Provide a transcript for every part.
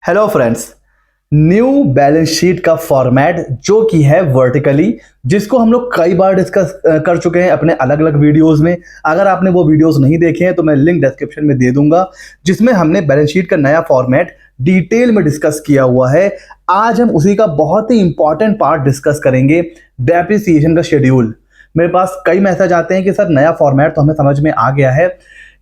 Hello friends, new balance sheet का format जो कि है वर्टिकली, जिसको हम लोग कई बार डिस्कस कर चुके हैं अपने अलग अलग वीडियोस में। अगर आपने वो वीडियोस नहीं देखे हैं तो मैं लिंक डिस्क्रिप्शन में दे दूंगा, जिसमें हमने बैलेंस शीट का नया फॉर्मेट डिटेल में डिस्कस किया हुआ है। आज हम उसी का बहुत ही इंपॉर्टेंट पार्ट डिस्कस करेंगे, डेप्रिसिएशन का शेड्यूल। मेरे पास कई मैसेज आते हैं कि सर नया फॉर्मेट तो हमें समझ में आ गया है,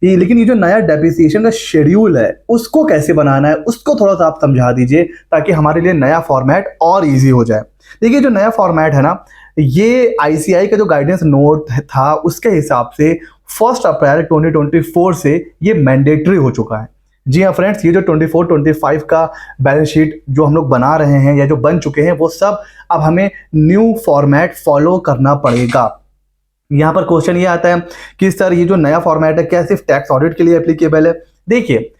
लेकिन ये जो नया डेप्रिसिएशन का शेड्यूल है उसको कैसे बनाना है, उसको थोड़ा सा आप समझा दीजिए ताकि हमारे लिए नया फॉर्मेट और इजी हो जाए। देखिए, जो नया फॉर्मेट है ना, ये आईसीआई का जो गाइडेंस नोट था उसके हिसाब से 1 अप्रैल 2024 से ये मैंडेटरी हो चुका है। जी हाँ फ्रेंड्स, ये जो 24-25 का बैलेंस शीट जो हम लोग बना रहे हैं या जो बन चुके हैं वो सब अब हमें न्यू फॉर्मेट फॉलो करना पड़ेगा। यहाँ पर क्वेश्चन ये आता है कि सर ये जो नया फॉर्मेट है क्या सिर्फ टैक्स ऑडिट के लिए एप्लीकेबल है? देखिए,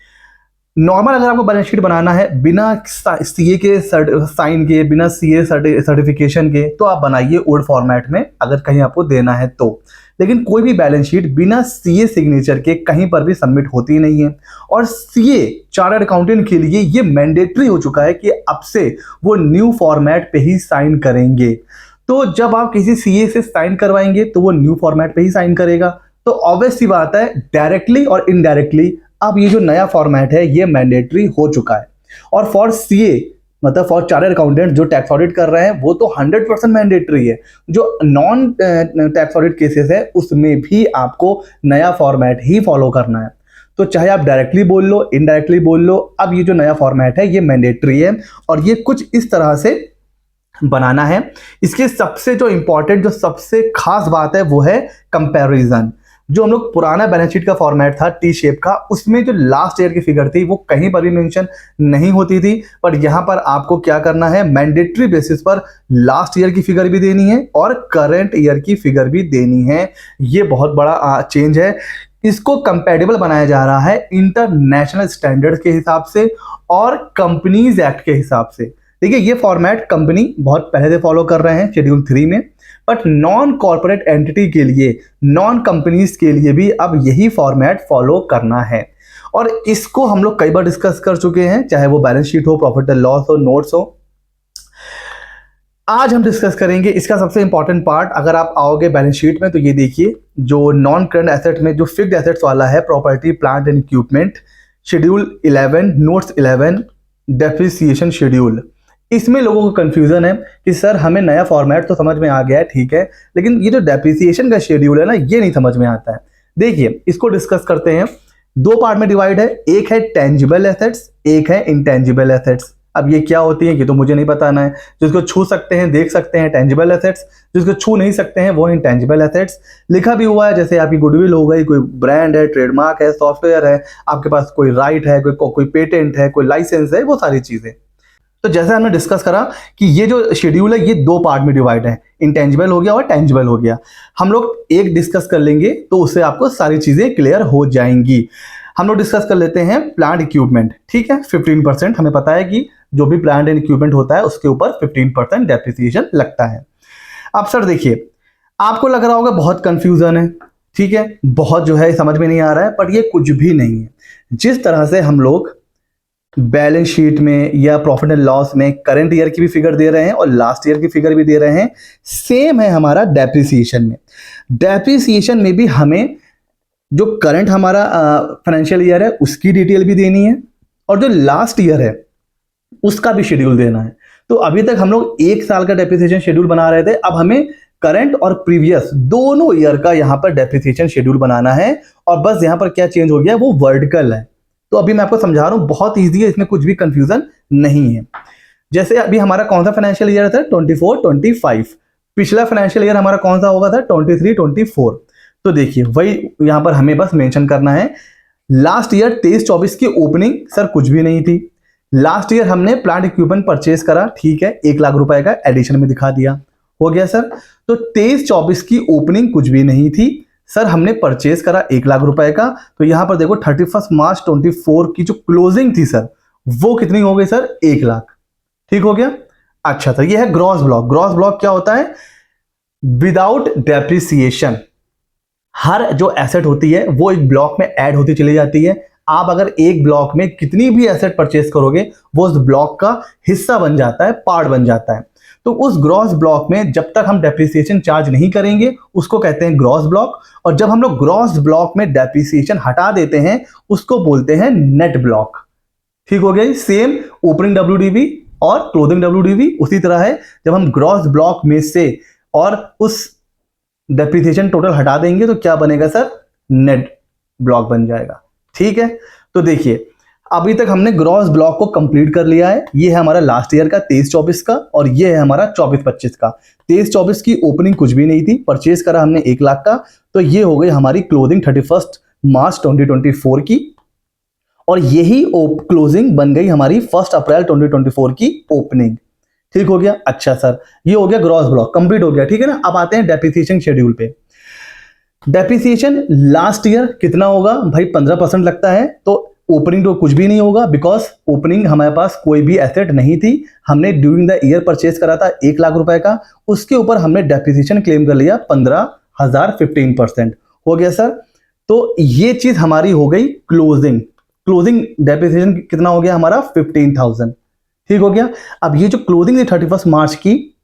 नॉर्मल अगर आपको बैलेंस शीट बनाना है बिना सीए के साइन के, बिना सीए सर्टिफिकेशन के, तो आप बनाइए ओल्ड फॉर्मेट में अगर कहीं आपको देना है तो। लेकिन कोई भी बैलेंस शीट बिना सीए सिग्नेचर के कहीं पर भी सबमिट होती नहीं है। और सीए चार्टर्ड अकाउंटेंट के लिए ये मैंडेटरी हो चुका है कि अब से वो न्यू फॉर्मेट पे ही साइन करेंगे। तो जब आप किसी सीए से साइन करवाएंगे तो वो न्यू फॉर्मेट पे ही साइन करेगा। तो ऑब्वियस सी बात है, डायरेक्टली और इनडायरेक्टली अब ये जो नया फॉर्मेट है ये मैंडेटरी हो चुका है। और फॉर सीए मतलब फॉर चार्टर्ड अकाउंटेंट जो टैक्स ऑडिट कर रहे हैं वो तो 100% मैंडेटरी है। जो नॉन टैक्स ऑडिट केसेस है उसमें भी आपको नया फॉर्मेट ही फॉलो करना है। तो चाहे आप डायरेक्टली बोल लो, इनडायरेक्टली बोल लो, अब ये जो नया फॉर्मेट है ये मैंडेटरी है और ये कुछ इस तरह से बनाना है। इसके सबसे जो इंपॉर्टेंट, जो सबसे खास बात है वो है कंपैरिजन। जो हम लोग पुराना बैलेंस शीट का फॉर्मेट था टी शेप का, उसमें जो लास्ट ईयर की फिगर थी वो कहीं पर भी मेंशन नहीं होती थी। पर यहां पर आपको क्या करना है, मैंडेटरी बेसिस पर लास्ट ईयर की फिगर भी देनी है और करंट ईयर की फिगर भी देनी है। ये बहुत बड़ा चेंज है। इसको कंपैटिबल बनाया जा रहा है इंटरनेशनल स्टैंडर्ड्स के हिसाब से और कंपनीज एक्ट के हिसाब से। देखिए, ये फॉर्मेट कंपनी बहुत पहले से फॉलो कर रहे हैं शेड्यूल 3 में, बट नॉन कॉर्पोरेट एंटिटी के लिए, नॉन कंपनीज के लिए भी अब यही फॉर्मेट फॉलो करना है। और इसको हम लोग कई बार डिस्कस कर चुके हैं, चाहे वो बैलेंस शीट हो, प्रॉफिट एंड लॉस हो, नोट्स हो। आज हम डिस्कस करेंगे इसका सबसे इंपॉर्टेंट पार्ट। अगर आप आओगे बैलेंस शीट में तो ये देखिए, जो नॉन करंट एसेट में जो फिक्स्ड एसेट्स वाला है, property plant and equipment, schedule 11, notes 11, depreciation schedule. इसमें लोगों को कंफ्यूजन है कि सर हमें नया फॉर्मेट तो समझ में आ गया है, ठीक है, लेकिन ये जो डेप्रिसिएशन का शेड्यूल है ना, ये नहीं समझ में आता है। देखिए, इसको डिस्कस करते हैं। दो पार्ट में डिवाइड है, एक है टेंजिबल एसेट्स, एक है इंटेंजिबल एसेट्स। अब ये क्या होती है ये तो मुझे नहीं बताना है। जिसको छू सकते हैं, देख सकते हैं, टेंजिबल एसेट्स। जिसको छू नहीं सकते हैं वो इंटेंजिबल एसेट्स। लिखा भी हुआ है, जैसे आपकी गुडविल हो गई, कोई ब्रांड है, ट्रेडमार्क है, सॉफ्टवेयर है, आपके पास कोई राइट है, कोई पेटेंट है, कोई लाइसेंस है, वो सारी चीजें। तो जैसे हमने डिस्कस करा कि ये जो शेड्यूल है ये दो पार्ट में डिवाइड है, इंटेंजिबल हो गया और टेंजिबल हो गया। हम लोग एक डिस्कस कर लेंगे तो उससे आपको सारी चीजें क्लियर हो जाएंगी। हम लोग डिस्कस कर लेते हैं प्लांट इक्विपमेंट, ठीक है। 15% हमें पता है कि जो भी प्लांट एंड इक्विपमेंट होता है उसके ऊपर 15% डेप्रिसिएशन लगता है। अब सर देखिए, आपको लग रहा होगा बहुत कंफ्यूजन है, ठीक है, बहुत जो है समझ में नहीं आ रहा है, पर ये कुछ भी नहीं है। जिस तरह से हम लोग बैलेंस शीट में या प्रॉफिट एंड लॉस में करंट ईयर की भी फिगर दे रहे हैं और लास्ट ईयर की फिगर भी दे रहे हैं, सेम है हमारा डेप्रिसिएशन में। डेप्रिसिएशन में भी हमें जो करंट हमारा फाइनेंशियल ईयर है उसकी डिटेल भी देनी है और जो लास्ट ईयर है उसका भी शेड्यूल देना है। तो अभी तक हम लोग 1 साल का डेप्रिसिएशन शेड्यूल बना रहे थे, अब हमें करंट और प्रीवियस दोनों ईयर का यहाँ पर डेप्रिसिएशन शेड्यूल बनाना है। और बस यहाँ पर क्या चेंज हो गया, वो वर्टिकल है। तो अभी मैं आपको समझा रहा हूं, बहुत इजी है, इसमें कुछ भी कंफ्यूजन नहीं है। जैसे अभी हमारा कौन सा फाइनेंशियल ईयर था, 24-25। पिछला फाइनेंशियल ईयर हमारा कौन सा होगा था, 23-24। तो देखिए, वही यहां पर हमें बस मेंशन करना है। लास्ट ईयर 23-24 की ओपनिंग सर कुछ भी नहीं थी। लास्ट ईयर हमने प्लांट इक्विपमेंट परचेज करा, ठीक है, 1 लाख रुपए का एडिशन में दिखा दिया, हो गया सर। तो 23-24 की ओपनिंग कुछ भी नहीं थी सर, हमने परचेज करा 1 लाख रुपए का। तो यहां पर देखो 31 मार्च 24 की जो क्लोजिंग थी सर, वो कितनी हो गई सर, 1 लाख। ठीक हो गया। अच्छा सर, ये है ग्रॉस ब्लॉक। ग्रॉस ब्लॉक क्या होता है, विदाउट डेप्रिसिएशन। हर जो एसेट होती है वो एक ब्लॉक में ऐड होती चली जाती है। आप अगर एक ब्लॉक में कितनी भी एसेट परचेस करोगे वो उस ब्लॉक का हिस्सा बन जाता है, पार्ट बन जाता है। तो उस ग्रॉस ब्लॉक में जब तक हम डेप्रिसिएशन चार्ज नहीं करेंगे उसको कहते हैं ग्रॉस ब्लॉक, और जब हम लोग ग्रॉस ब्लॉक में डेप्रिसिएशन हटा देते हैं उसको बोलते हैं नेट ब्लॉक। ठीक हो गया। सेम ओपनिंग डब्ल्यूडीवी और क्लोजिंग डब्ल्यूडीवी उसी तरह है। जब हम ग्रॉस ब्लॉक में से और उस डेप्रिसिएशन टोटल हटा देंगे तो क्या बनेगा सर, नेट ब्लॉक बन जाएगा। ठीक है, तो देखिए अभी तक हमने ग्रॉस ब्लॉक को कंप्लीट कर लिया है। ये है हमारा लास्ट ईयर का 23-24 का, और ये है हमारा 24-25 का। 23-24 की ओपनिंग कुछ भी नहीं थी, परचेज करा हमने 1 लाख का, तो ये हो गई हमारी क्लोजिंग 31 मार्च 2024 की, और यही क्लोजिंग बन गई हमारी 1 अप्रैल 2024 की ओपनिंग। ठीक हो गया। अच्छा सर, ये हो गया ग्रॉस ब्लॉक कंप्लीट हो गया, ठीक है ना। अब आते हैं डेप्रिसिएशन शेड्यूल पे। डेप्रिसिएशन लास्ट ईयर कितना होगा भाई, 15% लगता है, तो ओपनिंग तो कुछ भी नहीं होगा, बिकॉज ओपनिंग हमारे पास कोई भी एसेट नहीं थी। हमने ड्यूरिंग द ईयर परचेज करा था 1 लाख रुपए का, उसके ऊपर हमने डेप्रिसिएशन क्लेम कर लिया 15,000, 15% हो गया सर। तो ये चीज हमारी हो गई क्लोजिंग डेप्रिसिएशन कितना हो गया हमारा 15,000। ठीक हो गया। अब ये जो क्लोजिंग थी 31 मार्च की,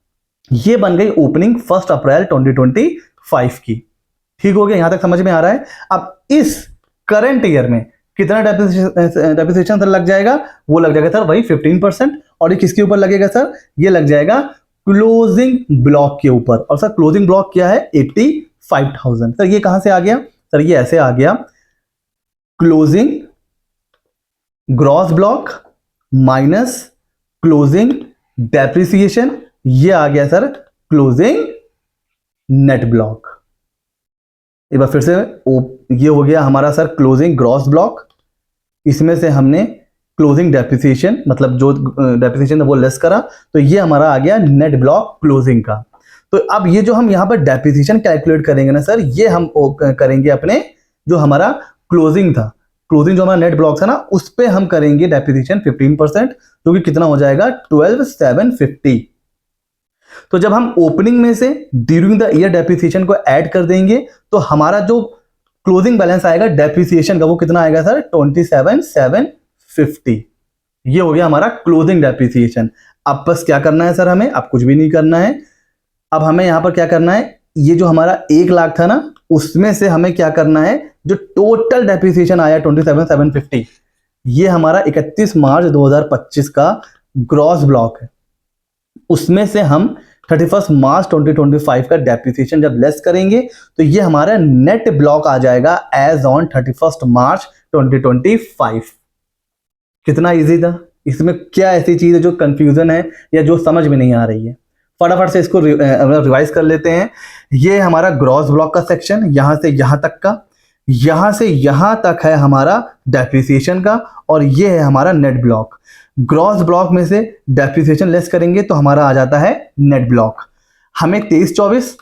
ये बन गई ओपनिंग 1 अप्रैल 2025 की। ठीक हो गया, यहां तक समझ में आ रहा है। अब इस करंट ईयर में कितना डेप्रिसिएशन सर लग जाएगा, वो लग जाएगा सर वही 15%, और ये किसके ऊपर लगेगा सर, ये लग जाएगा क्लोजिंग ब्लॉक के ऊपर। और सर क्लोजिंग ब्लॉक क्या है, 85,000। सर ये कहां से आ गया, सर ये ऐसे आ गया, closing gross block minus closing depreciation, ये आ गया सर क्लोजिंग नेट ब्लॉक। एक बार फिर से ये हो गया हमारा सर क्लोजिंग ग्रॉस ब्लॉक, इसमें से हमने क्लोजिंग डेप्रिसिएशन मतलब जो डेप्रिसिएशन वो लेस करा, तो ये हमारा आ गया नेट ब्लॉक क्लोजिंग का। तो अब ये जो हम यहाँ पर डेप्रिसिएशन कैलकुलेट करेंगे ना सर, ये हम करेंगे अपने जो हमारा क्लोजिंग था, क्लोजिंग जो हमारा नेट ब्लॉक था ना, उस पे हम करेंगे डेप्रिसिएशन 15%, जो कि कितना हो जाएगा 12,750। तो जब हम ओपनिंग में से ड्यूरिंग द ईयर डेप्रिसिएशन को ऐड कर देंगे तो हमारा जो क्लोजिंग बैलेंस आएगा डेप्रिसिएशन का वो कितना आएगा सर 27,750। ये हो गया हमारा क्लोजिंग डेप्रिसिएशन। अब बस क्या करना है सर हमें, अब कुछ भी नहीं करना है। अब हमें यहां पर क्या करना है, ये जो हमारा 1 लाख था ना, उसमें से हमें क्या करना है, जो टोटल डेप्रिसिएशन आया 27,750, ये हमारा 31 मार्च 2025 का ग्रॉस ब्लॉक है, उसमें से हम 31 मार्च 2025 का डेप्रिसिएशन जब लेस करेंगे तो ये हमारा नेट ब्लॉक आ जाएगा एज ऑन 31 मार्च 2025। कितना इजी था, इसमें क्या ऐसी चीज है जो कंफ्यूजन है या जो समझ में नहीं आ रही है, फटाफट से इसको रिवाइज कर लेते हैं। ये हमारा ग्रॉस ब्लॉक का सेक्शन, यहां से यहां तक का, यहां से यहां तक है हमारा डेप्रिसिएशन का, और ये है हमारा नेट ब्लॉक। ग्रॉस ब्लॉक में से डेप्रिसिएशन लेस करेंगे तो हमारा आ जाता है नेट ब्लॉक। हमें 23-24,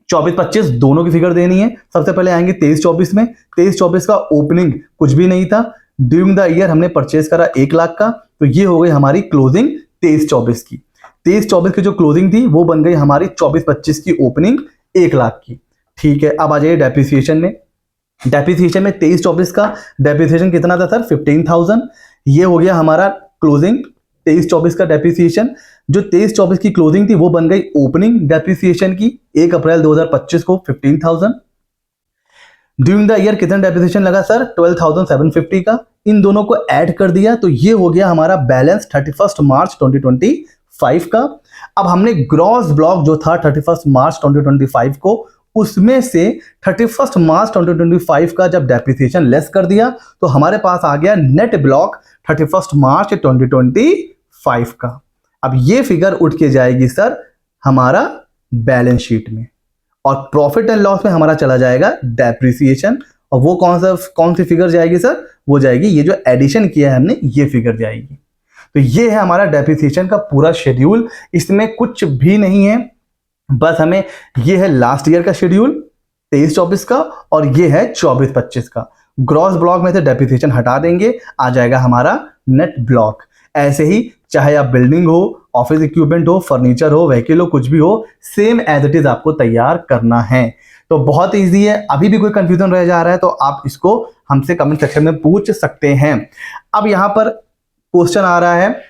24-25 दोनों की फिगर देनी है। सबसे पहले आएंगे 23-24 में। 23-24 का ओपनिंग कुछ भी नहीं था, ड्यूरिंग द ईयर हमने परचेज करा 1 लाख का, तो ये हो गई हमारी क्लोजिंग 23-24 की। 23-24 की जो क्लोजिंग थी वो बन गई हमारी 24-25 की ओपनिंग 1 लाख की। ठीक है, अब आ जाइए डेप्रिसिएशन में। डेप्रिसिएशन में 23-24 का डेप्रिसिएशन कितना था सर 15,000। ये हो गया हमारा क्लोजिंग 23-24 का डेप्रिसिएशन। जो 23-24 की क्लोजिंग थी वो बन गई ओपनिंग डेप्रिसिएशन की 1 अप्रैल 2025 को 15,000। ड्यूरिंग द ईयर कितना डेप्रिसिएशन लगा सर 12,750 का। इन दोनों को ऐड कर दिया तो ये हो गया हमारा बैलेंस 31 मार्च 2025 का। अब हमने ग्रॉस ब्लॉक जो था 31 मार्च 2025 को, उसमें से 31 मार्च 2025 का जब डेप्रिसिएशन लेस कर दिया तो हमारे पास आ गया नेट ब्लॉक 31 मार्च 2025 का। अब ये फिगर उठ के जाएगी सर हमारा बैलेंस शीट में, और प्रॉफिट एंड लॉस में हमारा चला जाएगा डेप्रिसिएशन। और वो कौन सी फिगर जाएगी सर, वो जाएगी ये जो एडिशन किया है हमने, ये फिगर जाएगी। तो ये है हमारा डेप्रिसिएशन का पूरा शेड्यूल, इसमें कुछ भी नहीं है, बस हमें ये है लास्ट ईयर का शेड्यूल 23-24 का, और ये है 24-25 का। ग्रॉस ब्लॉक में से डेप्रिसिएशन हटा देंगे, आ जाएगा हमारा नेट ब्लॉक। ऐसे ही चाहे आप बिल्डिंग हो, ऑफिस इक्विपमेंट हो, फर्नीचर हो, व्हीकल हो, कुछ भी हो, सेम एज इट इज आपको तैयार करना है। तो बहुत ईजी है। अभी भी कोई कंफ्यूजन रह जा रहा है तो आप इसको हमसे कमेंट सेक्शन में पूछ सकते हैं। अब यहाँ पर क्वेश्चन आ रहा है,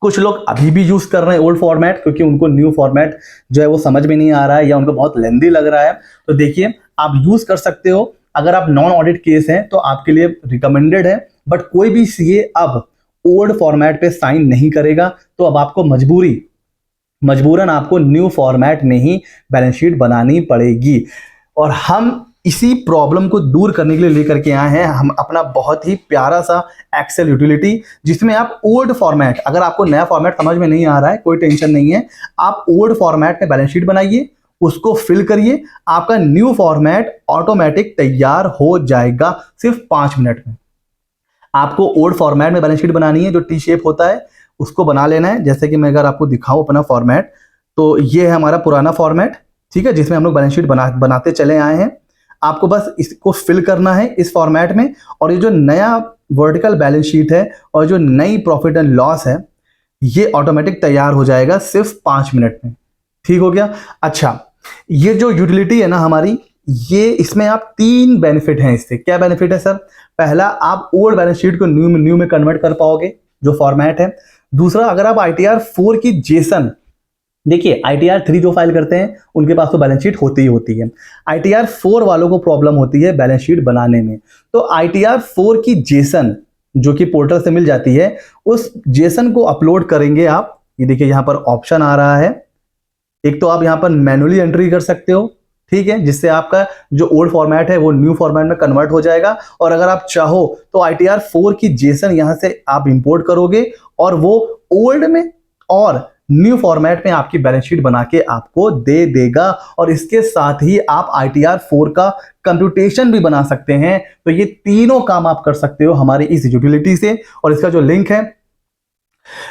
कुछ लोग अभी भी यूज कर रहे हैं ओल्ड फॉर्मेट क्योंकि उनको न्यू फॉर्मेट जो है वो समझ में नहीं आ रहा है या उनको बहुत लेंदी लग रहा है। तो देखिए, आप यूज कर सकते हो। अगर आप नॉन ऑडिट केस हैं तो आपके लिए रिकमेंडेड है, बट कोई भी सीए अब ओल्ड फॉर्मेट पे साइन नहीं करेगा, तो अब आपको मजबूरन आपको न्यू फॉर्मेट में ही बैलेंस शीट बनानी पड़ेगी। और हम इसी प्रॉब्लम को दूर करने के लिए लेकर के आए हैं हम अपना बहुत ही प्यारा सा एक्सेल यूटिलिटी, जिसमें आप ओल्ड फॉर्मेट, अगर आपको नया फॉर्मेट समझ में नहीं आ रहा है कोई टेंशन नहीं है, आप ओल्ड फॉर्मेट में बैलेंस शीट बनाइए, उसको फिल करिए, आपका न्यू फॉर्मेट ऑटोमेटिक तैयार हो जाएगा सिर्फ 5 मिनट में। आपको ओल्ड फॉर्मेट में बैलेंस शीट बनानी है, जो टी शेप होता है उसको बना लेना है। जैसे कि मैं अगर आपको दिखाऊं अपना फॉर्मेट, तो ये है हमारा पुराना फॉर्मेट, ठीक है, जिसमें हम लोग बैलेंस शीट बनाते चले आए हैं। आपको बस इसको फिल करना है इस फॉर्मेट में, और ये जो नया वर्टिकल बैलेंस शीट है और जो नई प्रॉफिट एंड लॉस है, ये ऑटोमेटिक तैयार हो जाएगा सिर्फ 5 मिनट में। ठीक हो गया। अच्छा, ये जो यूटिलिटी है ना हमारी, ये इसमें आप 3 बेनिफिट हैं इससे। क्या बेनिफिट है सर? पहला, आप ओल्ड बैलेंस शीट को न्यू में कन्वर्ट कर पाओगे जो फॉर्मेट है। दूसरा, अगर आप ITR 4 की जेसन, देखिए ITR 3 जो फाइल करते हैं उनके पास तो बैलेंस शीट होती ही होती है, ITR 4 वालों को प्रॉब्लम होती है बैलेंस शीट बनाने में। तो ITR 4 की जेसन जो कि पोर्टल से मिल जाती है, उस जेसन को अपलोड करेंगे आप। ये देखिए यहाँ पर ऑप्शन आ रहा है, एक तो आप यहाँ पर मैनुअली एंट्री कर सकते हो, ठीक है, जिससे आपका जो ओल्ड फॉर्मेट है वो न्यू फॉर्मेट में कन्वर्ट हो जाएगा। और अगर आप चाहो तो ITR 4 की जेसन यहां से आप इंपोर्ट करोगे और वो ओल्ड में और न्यू फॉर्मेट में आपकी बैलेंस शीट बना के आपको दे देगा। और इसके साथ ही आप ITR 4 का कंप्यूटेशन भी बना सकते हैं। तो ये तीनों काम आप कर सकते हो हमारी इस यूटिलिटी से, और इसका जो लिंक है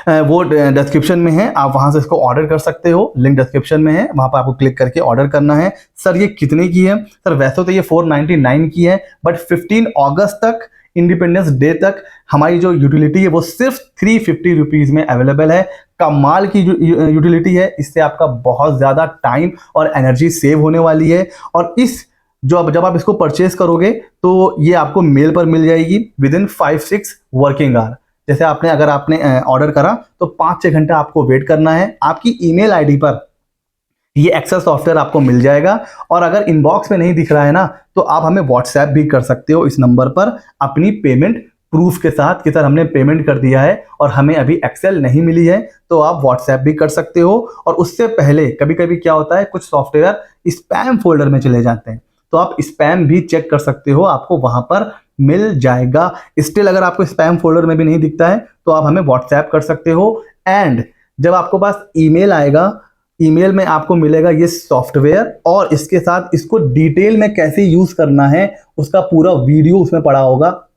वो डिस्क्रिप्शन में है, आप वहां से इसको ऑर्डर कर सकते हो। लिंक डिस्क्रिप्शन में है, वहां पर आपको क्लिक करके ऑर्डर करना है। सर ये कितने की है? सर वैसे तो ये 499 की है, बट 15 अगस्त तक, इंडिपेंडेंस डे तक हमारी जो यूटिलिटी है वो सिर्फ 350 रुपीज में अवेलेबल है। कमाल की यूटिलिटी है, इससे आपका बहुत ज्यादा टाइम और एनर्जी सेव होने वाली है। और इस जब आप इसको परचेज करोगे तो ये आपको मेल पर मिल जाएगी विद इन 5-6 वर्किंग आवर। जैसे अगर आपने ऑर्डर करा तो 5-6 घंटा आपको वेट करना है। आपकी ईमेल आईडी पर ये एक्सेल सॉफ्टवेयर आपको मिल जाएगा। और अगर इनबॉक्स में नहीं दिख रहा है ना, तो आप हमें व्हाट्सएप भी कर सकते हो इस नंबर पर अपनी पेमेंट प्रूफ के साथ कि सर हमने पेमेंट कर दिया है और हमें अभी एक्सेल नहीं मिली है। तो आप व्हाट्सएप भी कर सकते हो। और उससे पहले कभी कभी क्या होता है, कुछ सॉफ्टवेयर स्पैम फोल्डर में चले जाते हैं, तो आप स्पैम भी चेक कर सकते हो, आपको वहां पर मिल जाएगा। स्टिल अगर आपको स्पैम फोल्डर में भी नहीं दिखता है तो आप हमें व्हाट्सएप कर सकते हो। एंड जब आपको पास ईमेल आएगा, ईमेल में आपको मिलेगा ये सॉफ्टवेयर, और इसके साथ इसको डिटेल में कैसे यूज करना है उसका पूरा वीडियो उसमें पड़ा होगा,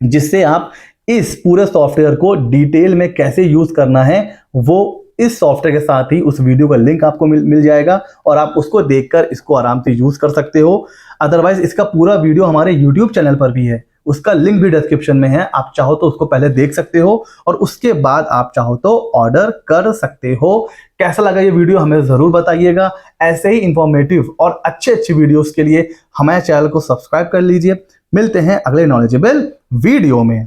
जिससे आप इस पूरे सॉफ्टवेयर को डिटेल में कैसे यूज करना है वो इस सॉफ्टवेयर के साथ ही उस वीडियो का लिंक आपको मिल जाएगा, और आप उसको देखकर इसको आराम से यूज कर सकते हो। अदरवाइज इसका पूरा वीडियो हमारे यूट्यूब चैनल पर भी है, उसका लिंक भी डिस्क्रिप्शन में है। आप चाहो तो उसको पहले देख सकते हो और उसके बाद आप चाहो तो ऑर्डर कर सकते हो। कैसा लगा ये वीडियो हमें जरूर बताइएगा। ऐसे ही इंफॉर्मेटिव और अच्छे वीडियोस के लिए हमारे चैनल को सब्सक्राइब कर लीजिए। मिलते हैं अगले नॉलेजेबल वीडियो में।